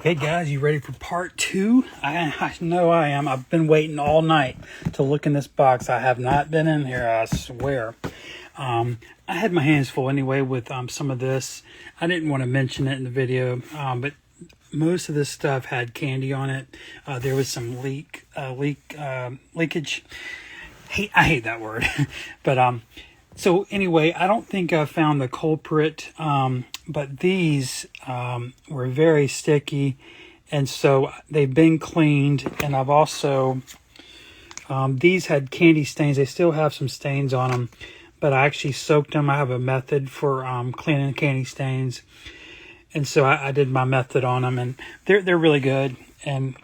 Okay, guys, you ready for part two? I know I am. I've been waiting all night to look in this box. I have not been in here, I swear. I had my hands full anyway with some of this. I didn't want to mention it in the video, but most of this stuff had candy on it. There was some leakage. I hate that word. But so anyway, I don't think I found the culprit. But these were very sticky, and so they've been cleaned. And I've also these had candy stains. They still have some stains on them, but I actually soaked them. I have a method for cleaning candy stains, and so I did my method on them, and they're really good. And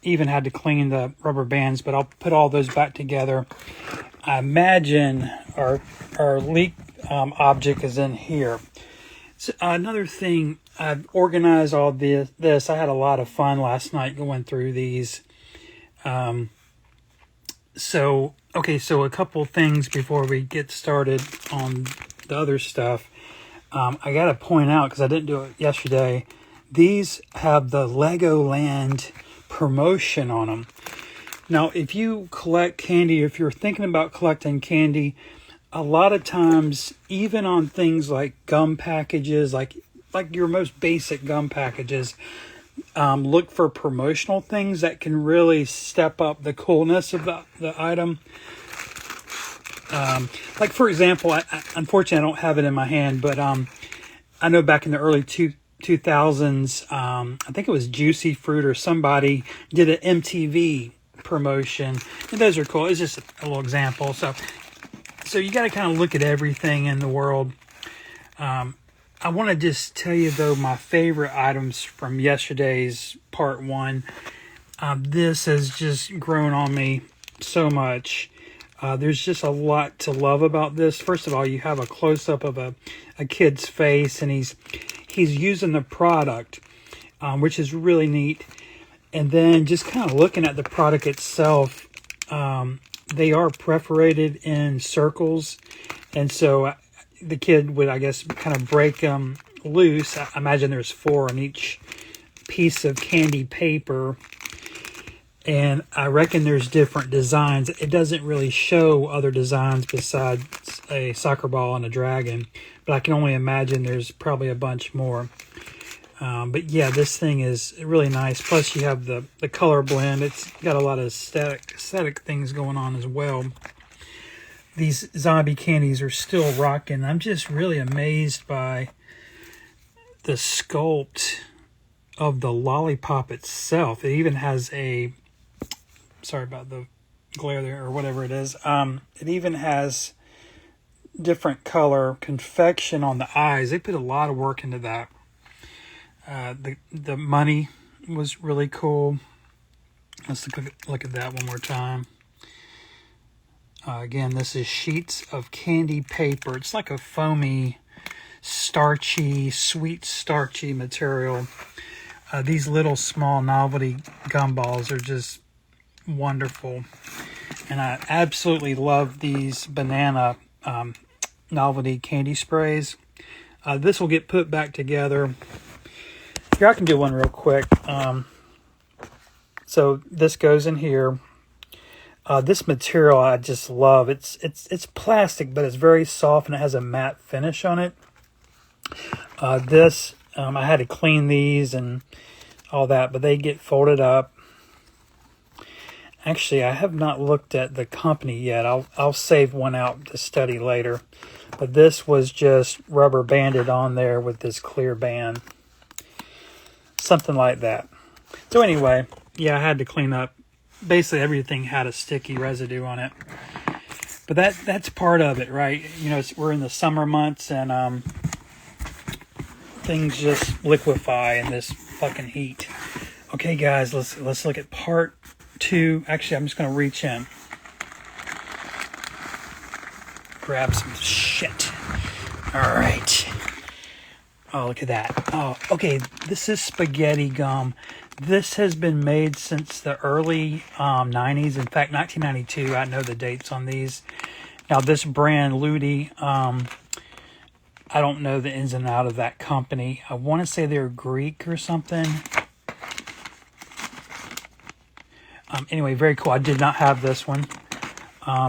even had to clean the rubber bands, but I'll put all those back together. I imagine our leak object is in here. So another thing, I've organized all this. I had a lot of fun last night going through these. So a couple things before we get started on the other stuff. I got to point out, because I didn't do it yesterday, these have the Legoland promotion on them. Now, if you collect candy, if you're thinking about collecting candy, a lot of times, even on things like gum packages, like your most basic gum packages, look for promotional things that can really step up the coolness of the item. Like, for example, unfortunately, I don't have it in my hand, but I know back in the early 2000s, I think it was Juicy Fruit or somebody did an MTV promotion, and those are cool. It's just a little example. So you got to kind of look at everything in the world. I want to just tell you, though, my favorite items from yesterday's part one. This has just grown on me so much. There's just a lot to love about this. First of all, you have a close-up of a kid's face, and he's using the product, which is really neat. And then just kind of looking at the product itself, they are perforated in circles, and so the kid would, I guess, kind of break them loose. I imagine there's 4 on each piece of candy paper, and I reckon there's different designs. It doesn't really show other designs besides a soccer ball and a dragon, but I can only imagine there's probably a bunch more. But yeah, this thing is really nice. Plus, you have the color blend. It's got a lot of aesthetic things going on as well. These zombie candies are still rocking. I'm just really amazed by the sculpt of the lollipop itself. It even has sorry about the glare there, or whatever it is. It even has different color confection on the eyes. They put a lot of work into that. The money was really cool. Let's look at that one more time. Again, this is sheets of candy paper. It's like a foamy, starchy, sweet starchy material. These little small novelty gumballs are just wonderful. And I absolutely love these banana novelty candy sprays. This will get put back together. Here, I can do one real quick. So this goes in here. This material I just love. It's plastic, but it's very soft, and it has a matte finish on it. I had to clean these and all that, but they get folded up. Actually, I have not looked at the company yet. I'll save one out to study later. But this was just rubber banded on there with this clear band. Something like that. So anyway, yeah, I had to clean up. Basically, everything had a sticky residue on it. But that's part of it, right? You know, we're in the summer months, and things just liquefy in this fucking heat. Okay, guys, let's look at part 2. Actually, I'm just going to reach in. Grab some shit. All right. Oh, look at that. Oh, okay. This is spaghetti gum. This has been made since the early 90s. In fact, 1992. I know the dates on these. Now, this brand, Ludi, I don't know the ins and out of that company. I want to say they're Greek or something. Anyway, very cool. I did not have this one.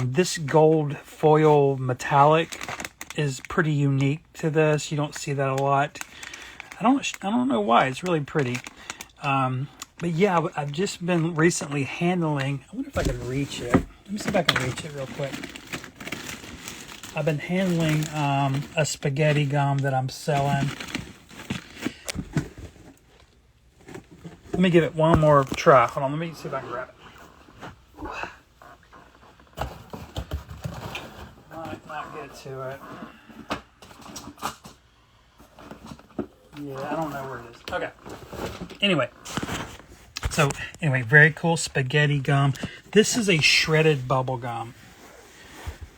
This gold foil metallic is pretty unique to this. You don't see that a lot. I don't know why. It's really pretty. But yeah, I've just been recently handling. I wonder if I can reach it. Let me see if I can reach it real quick. I've been handling a spaghetti gum that I'm selling. Let me give it one more try. Hold on, let me see if I can grab it. Might not get to it. Yeah, I don't know where it is. Okay. Anyway, very cool spaghetti gum. This is a shredded bubble gum.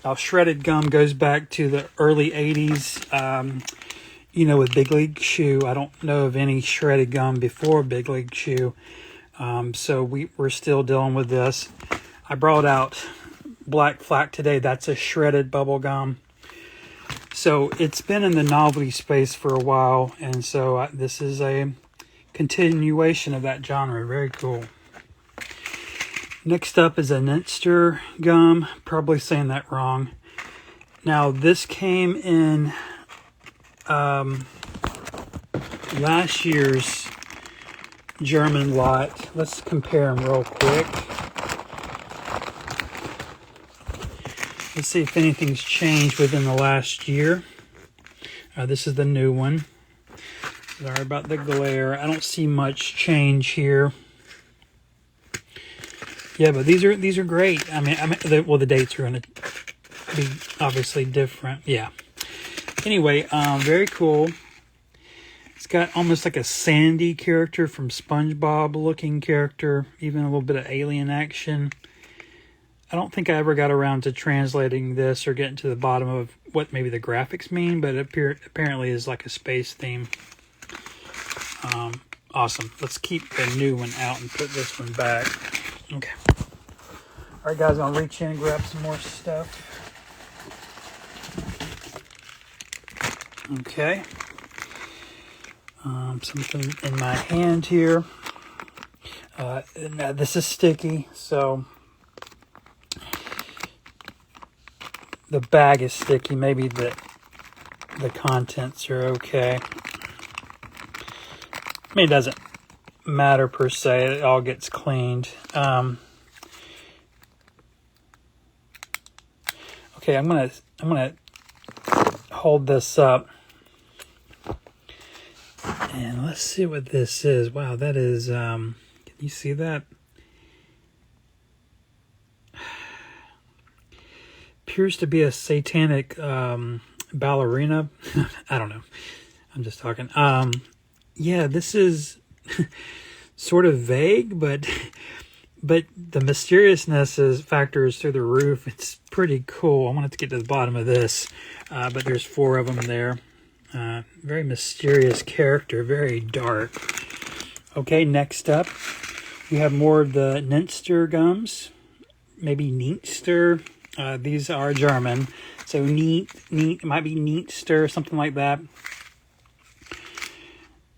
Now, shredded gum goes back to the early 80s, with Big League Chew. I don't know of any shredded gum before Big League Chew. So we're still dealing with this. I brought out Black Flak today. That's a shredded bubble gum. So it's been in the novelty space for a while. And so this is a continuation of that genre. Very cool. Next up is a Ninster gum. Probably saying that wrong. Now this came in last year's German lot. Let's compare them real quick. Let's see if anything's changed within the last year. This is the new one. Sorry about the glare. I don't see much change here. Yeah, but these are great. I mean, the dates are going to be obviously different. Yeah. Anyway, very cool. It's got almost like a Sandy character from SpongeBob looking character, even a little bit of alien action. I don't think I ever got around to translating this or getting to the bottom of what maybe the graphics mean, but it apparently is like a space theme. Awesome. Let's keep the new one out and put this one back. Okay. All right, guys, I'll reach in and grab some more stuff. Okay. Something in my hand here. This is sticky, so the bag is sticky. Maybe the contents are okay. I mean, it doesn't matter per se. It all gets cleaned. Okay, I'm gonna hold this up, and let's see what this is. Wow, that is. Can you see that? Appears to be a satanic ballerina. I don't know. I'm just talking. Yeah, this is sort of vague, but the mysteriousness factors through the roof. It's pretty cool. I wanted to get to the bottom of this, but there's 4 of them there. Very mysterious character, very dark. Okay, next up, we have more of the Ninster gums. Maybe Nietster. These are German, so neat, it might be Nietster, something like that.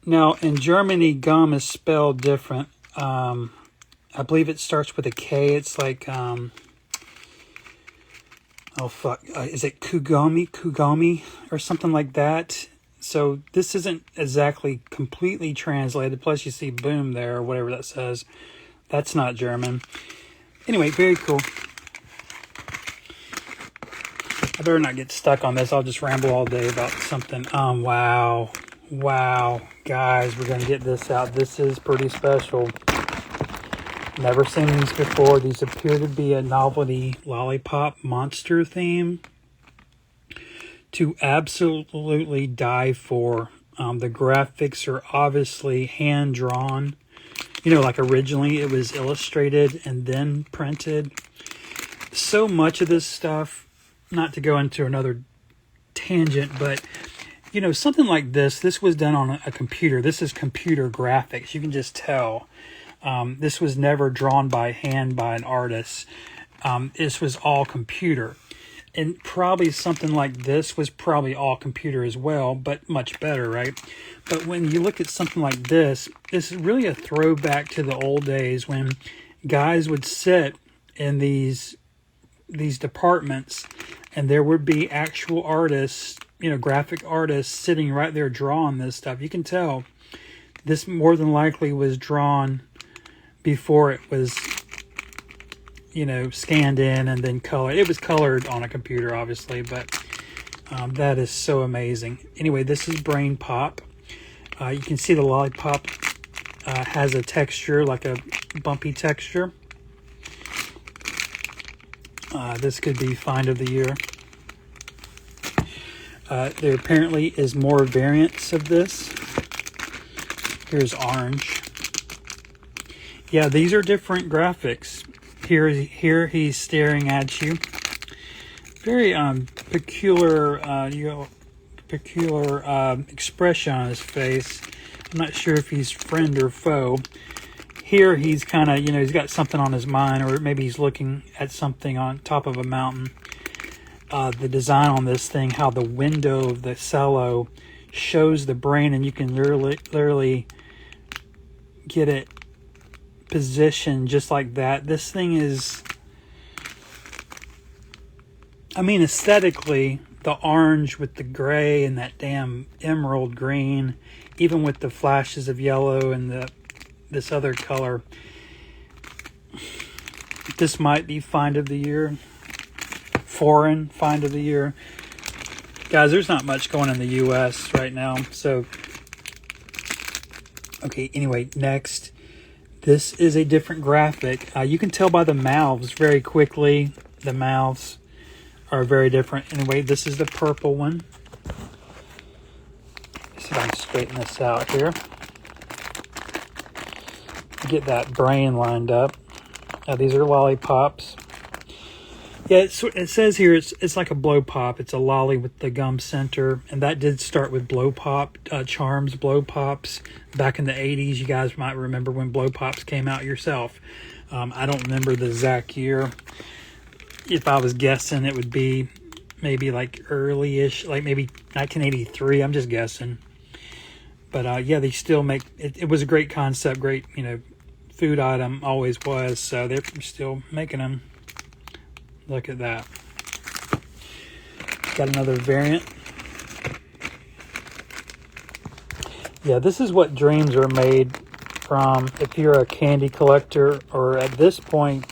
Now, in Germany, gum is spelled different. I believe it starts with a K. It's like, is it Kugami, or something like that? So this isn't exactly completely translated. Plus, you see boom there, or whatever that says. That's not German. Anyway, very cool. I better not get stuck on this. I'll just ramble all day about something. Wow, guys, we're going to get this out. This is pretty special. Never seen these before. These appear to be a novelty lollipop monster theme to absolutely die for. The graphics are obviously hand-drawn. Like originally it was illustrated and then printed. So much of this stuff, not to go into another tangent, but something like this was done on a computer. This is computer graphics. You can just tell. This was never drawn by hand by an artist. This was all computer. And probably something like this was probably all computer as well, but much better, right? But when you look at something like this is really a throwback to the old days when guys would sit in these departments, and there would be actual artists, graphic artists sitting right there drawing this stuff. You can tell this more than likely was drawn before it was, scanned in and then colored. It was colored on a computer, obviously, but that is so amazing. Anyway, this is Brain Pop. You can see the lollipop has a texture, like a bumpy texture. This could be Find of the Year. There apparently is more variants of this. Here's Orange. Yeah, these are different graphics. Here he's staring at you. Very peculiar expression on his face. I'm not sure if he's friend or foe. Here he's kind of, he's got something on his mind, or maybe he's looking at something on top of a mountain. The design on this thing, how the window of the cello shows the brain, and you can literally get it positioned just like that. This thing is, aesthetically, the orange with the gray and that damn emerald green, even with the flashes of yellow and this other color, this might be Find of the Year. Foreign Find of the Year. Guys, there's not much going in the US right now, so okay, anyway, next. This is a different graphic. You can tell by the mouths very quickly. The mouths are very different. Anyway, this is the purple one. Let's see if I can straighten this out here. Get that brain lined up. These are lollipops. Yeah, it says here it's like a blow pop. It's a lolly with the gum center, and that did start with blow pop charms, blow pops back in the 80s. You guys might remember when blow pops came out yourself. I don't remember the exact year. If I was guessing, it would be maybe like early-ish, like maybe 1983. I'm just guessing. But yeah, they still make it. It was a great concept, great food item, always was. So they're still making them. Look at that. Got another variant. Yeah, this is what dreams are made from. If you're a candy collector, or at this point,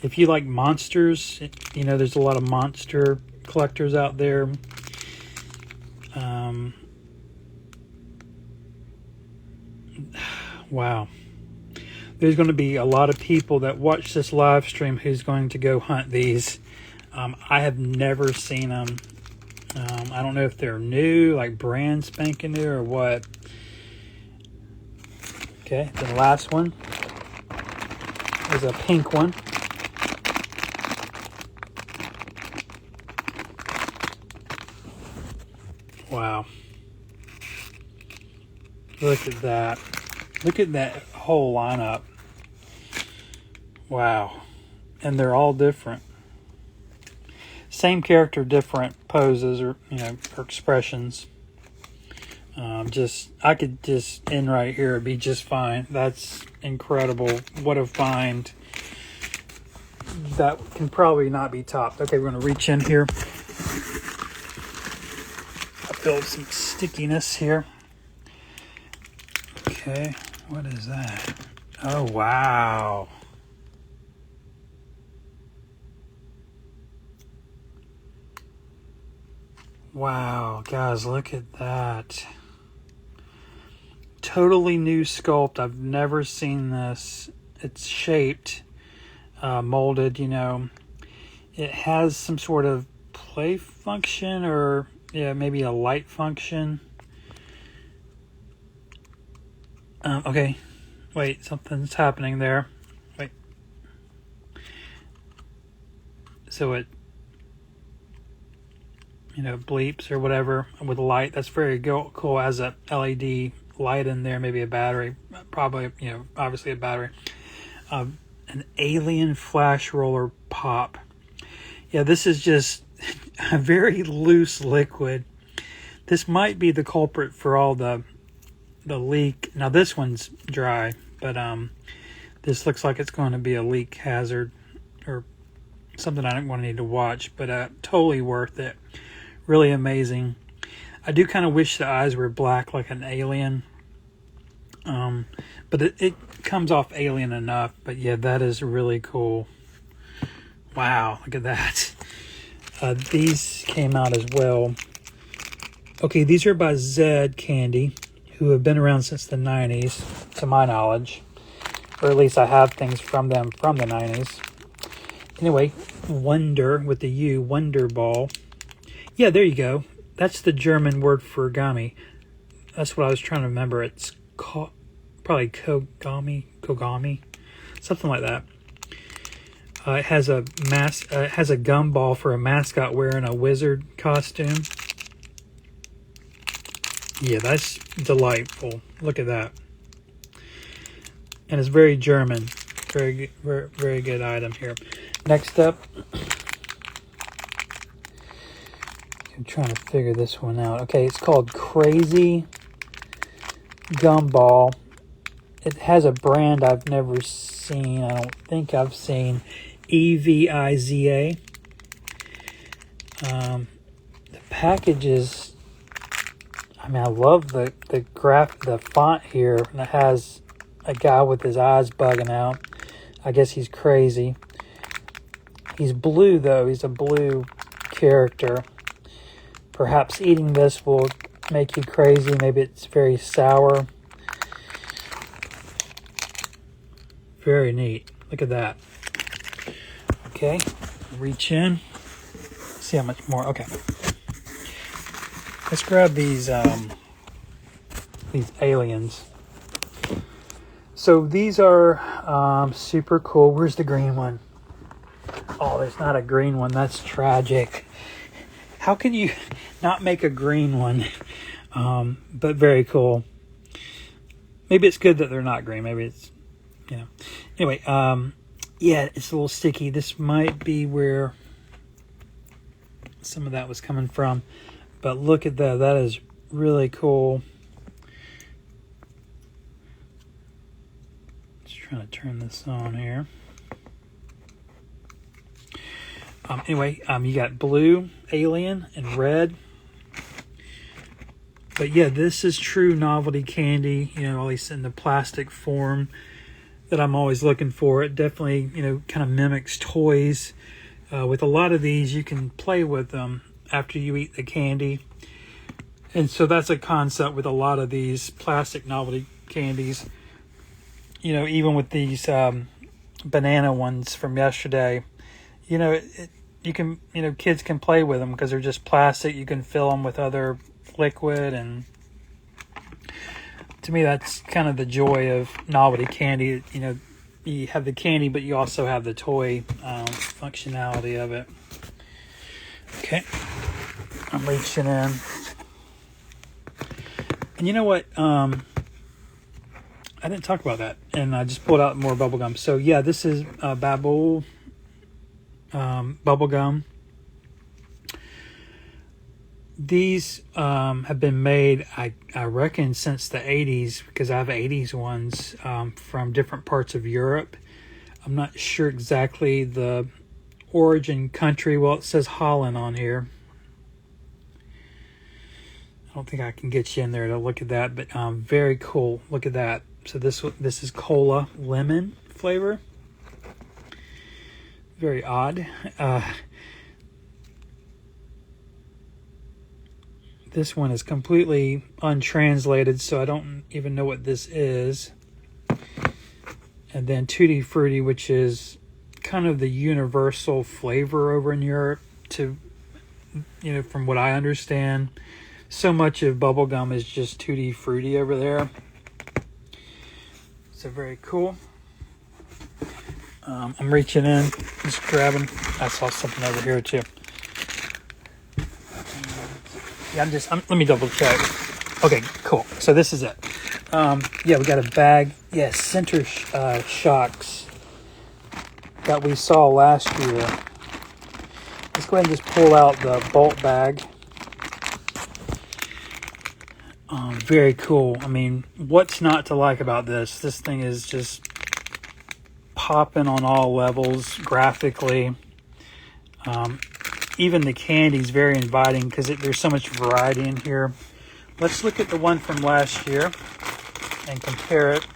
if you like monsters, there's a lot of monster collectors out there. Wow. There's going to be a lot of people that watch this live stream who's going to go hunt these. I have never seen them. I don't know if they're new, like brand spanking new, or what. Okay, the last one is a pink one. Wow. Look at that. Look at that whole lineup. Wow. And they're all different. Same character, different poses or expressions. I could just end right here. It'd be just fine. That's incredible. What a find. That can probably not be topped. Okay, we're going to reach in here. I feel some stickiness here. Okay, what is that? Oh, wow. Wow, guys, look at that. Totally new sculpt. I've never seen this. It's shaped, molded, It has some sort of play function, or, yeah, maybe a light function. Okay, wait, something's happening there. Wait. So it, bleeps or whatever with light. That's very cool. As a LED light in there, maybe a battery, probably, obviously a battery. An alien flash roller pop. Yeah, this is just a very loose liquid. This might be the culprit for all the leak. Now this one's dry, but This looks like it's going to be a leak hazard or something I don't want to need to watch, but totally worth it. Really amazing. I do kind of wish the eyes were black like an alien, but it comes off alien enough. But yeah, that is really cool. Wow, look at that. These came out as well. Okay, these are by Zed Candy, who have been around since the 90s, to my knowledge. Or at least I have things from them from the 90s. Anyway, Wonder with the U, Wonder Ball. Yeah, there you go. That's the German word for gummy. That's what I was trying to remember. It's probably Kogami, something like that. It has a gum ball for a mascot wearing a wizard costume. Yeah, that's delightful. Look at that. And it's very German. Very good item here. Next up, I'm trying to figure this one out. Okay, it's called Crazy Gumball. It has a brand I've never seen. I don't think I've seen. EVIZA. The package is, I mean, I love the font here. And it has a guy with his eyes bugging out. I guess he's crazy. He's blue, though. He's a blue character. Perhaps eating this will make you crazy. Maybe it's very sour. Very neat. Look at that. Okay, reach in. See how much more. Okay. Let's grab these aliens. So these are super cool. Where's the green one? Oh, there's not a green one. That's tragic. How can you not make a green one? But very cool. Maybe it's good that they're not green. Maybe it's, you know. Anyway, yeah, it's a little sticky. This might be where some of that was coming from. But look at that. That is really cool. Just trying to turn this on here. Anyway, you got blue, alien, and red. But yeah, this is true novelty candy, you know, at least in the plastic form that I'm always looking for. It definitely, you know, kind of mimics toys. With a lot of these, you can play with them after you eat the candy. And so that's a concept with a lot of these plastic novelty candies. You know, even with these banana ones from yesterday, you know, you can, you know, kids can play with them because they're just plastic. You can fill them with other liquid, and to me, that's kind of the joy of novelty candy. You know, you have the candy, but you also have the toy functionality of it. Okay, I'm reaching in, and you know what? I didn't talk about that, and I just pulled out more bubble gum. So yeah, this is Babble bubble gum. These have been made, I reckon, since the 80s, because I have 80s ones from different parts of Europe. I'm not sure exactly the origin country. Well, it says Holland on here. I don't think I can get you in there to look at that, but very cool. Look at that. So this is cola lemon flavor. Very odd. This one is completely untranslated, so I don't even know what this is. And then Tutti Frutti, which is kind of the universal flavor over in Europe, to, you know, from what I understand. So much of bubblegum is just Tutti Frutti over there. So very cool. I'm reaching in, just grabbing. I saw something over here too. Yeah, let me double check. Okay, cool. So this is it. Yeah, we got a bag. Yeah, Center Shocks that we saw last year. Let's go ahead and just pull out the bulk bag. Very cool. I mean, what's not to like about this? This thing is just popping on all levels graphically. Even the candy's very inviting because there's so much variety in here. Let's look at the one from last year and compare it.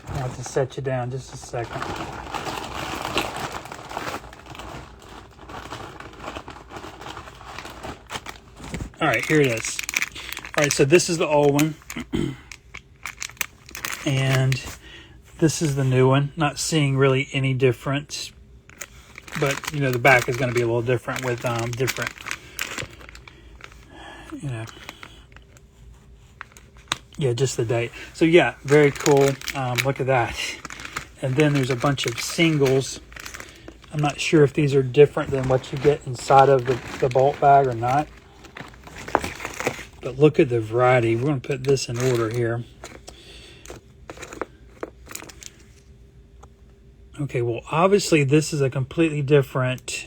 I have to set you down just a second. All right, here it is. All right, so this is the old one. And this is the new one. Not seeing really any difference. But, you know, the back is going to be a little different with different, you know. Yeah, just the date. So, yeah, very cool. Look at that. And then there's a bunch of singles. I'm not sure if these are different than what you get inside of the bulk bag or not. But look at the variety. We're going to put this in order here. Okay, well, obviously this is a completely different...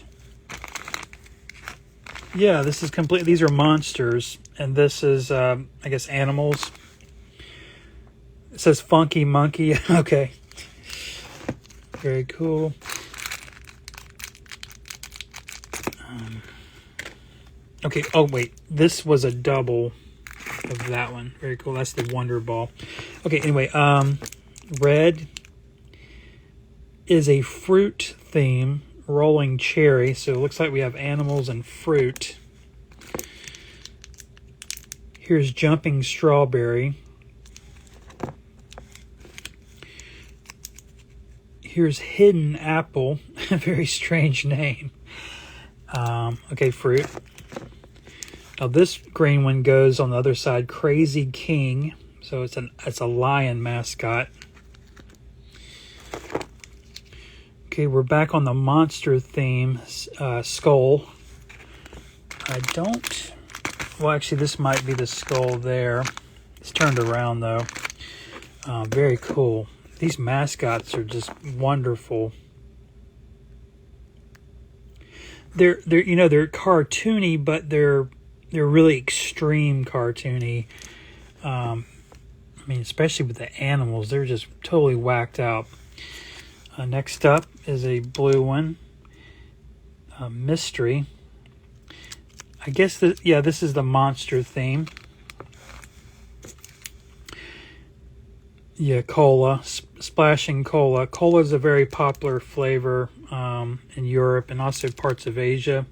Yeah, this is complete. These are monsters. And this is, I guess, animals. It says Funky Monkey. Okay. Very cool. Okay, oh wait, this was a double of that one. Very cool, that's the Wonder Ball. Okay, anyway, red is a fruit theme, rolling cherry. So it looks like we have animals and fruit. Here's jumping strawberry. Here's hidden apple, a very strange name. Okay, fruit. Now this green one goes on the other side, Crazy King. So it's a lion mascot. Okay, we're back on the monster theme, skull. Well, actually this might be the skull there. It's turned around though. Very cool. These mascots are just wonderful. They're cartoony, but they're really extreme cartoony. I mean, especially with the animals, they're just totally whacked out. Next up is a blue one, mystery. I guess this is the monster theme. Yeah, cola, splashing cola. Cola is a very popular flavor in Europe and also parts of Asia.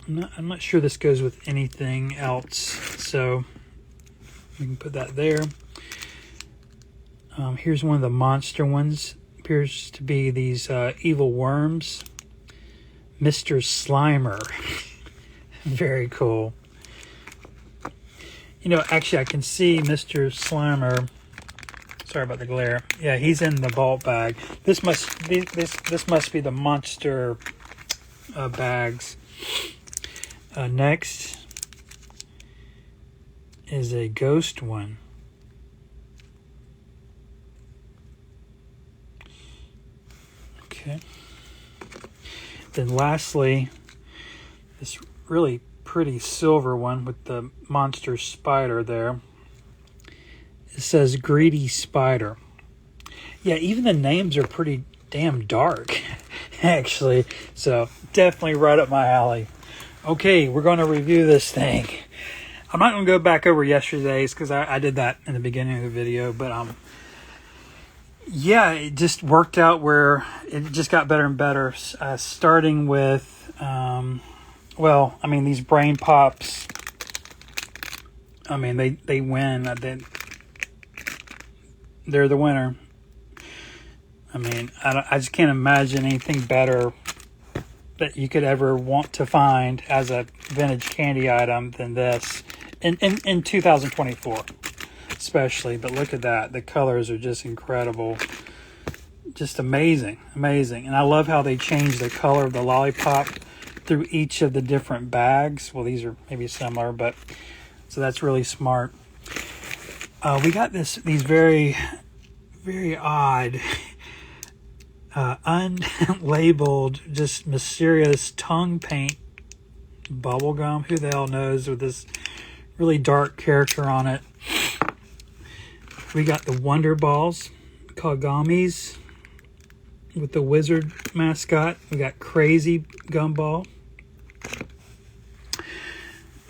I'm not sure this goes with anything else, so we can put that there. Here's one of the monster ones. Appears to be these evil worms. Mr. Slimer. Very cool. You know, actually, I can see Mr. Slimer. Sorry about the glare. Yeah, he's in the vault bag. This must be the monster bags. Next is a ghost one. Okay. Then lastly, this really pretty silver one with the monster spider there. It says Greedy Spider. Yeah, even the names are pretty damn dark, actually. So definitely right up my alley. Okay, we're going to review this thing. I'm not going to go back over yesterday's because I did that in the beginning of the video, but yeah, it just worked out where it just got better and better. Starting with, well, I mean, these brain pops, I mean, they win. They're the winner. I mean, I just can't imagine anything better that you could ever want to find as a vintage candy item than this in 2024 especially. But look at that, the colors are just incredible, just amazing. And I love how they change the color of the lollipop through each of the different bags. Well, these are maybe similar, but so that's really smart. We got these very, very odd unlabeled, just mysterious tongue paint bubble gum. Who the hell knows with this really dark character on it. We got the Wonder Balls, Kagamis, with the wizard mascot. We got Crazy Gumball.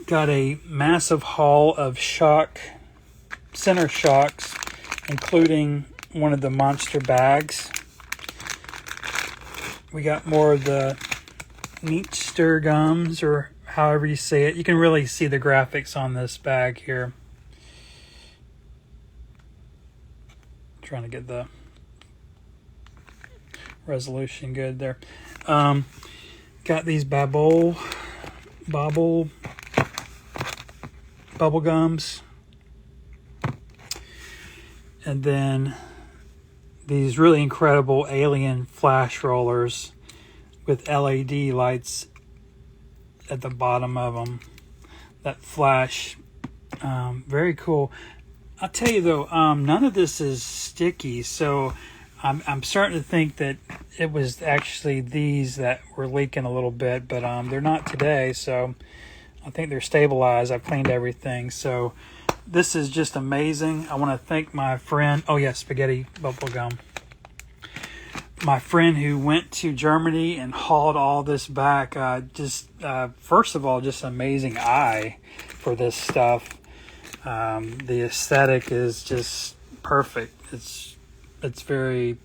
Got a massive haul of center shocks, including one of the monster bags. We got more of the Meatster gums, or however you say it. You can really see the graphics on this bag here. Trying to get the resolution good there. Got these bubble gums, and then these really incredible alien flash rollers with LED lights at the bottom of them that flash. Very cool. I'll tell you though, none of this is sticky, so I'm starting to think that it was actually these that were leaking a little bit, but they're not today, so I think they're stabilized. I've cleaned everything, so this is just amazing. I want to thank my friend, oh yeah, spaghetti bubble gum. My friend who went to Germany and hauled all this back. First of all, just amazing eye for this stuff. The aesthetic is just perfect. It's very,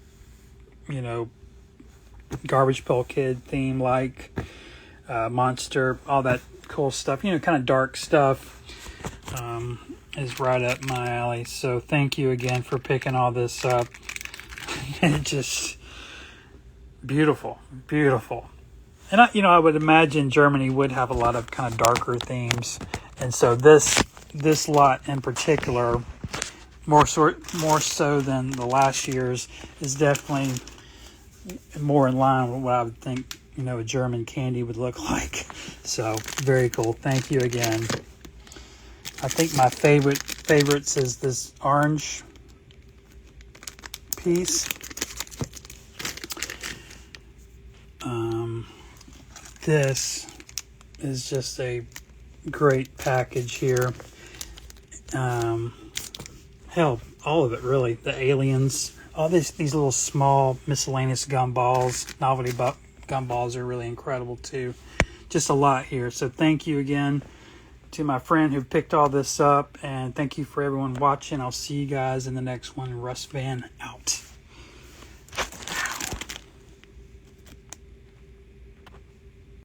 Garbage Pail Kid theme, like monster, all that cool stuff. Kind of dark stuff is right up my alley. So thank you again for picking all this up. It just beautiful. And I would imagine Germany would have a lot of kind of darker themes, and so this lot in particular, more so than the last year's, is definitely more in line with what I would think a German candy would look like. So very cool. Thank you again. I think my favorites is this orange piece. This is just a great package here. Hell, all of it really. The aliens, all these little small miscellaneous gumballs, novelty gumballs are really incredible too. Just a lot here. So thank you again to my friend who picked all this up, and thank you for everyone watching. I'll see you guys in the next one. Russ Van out.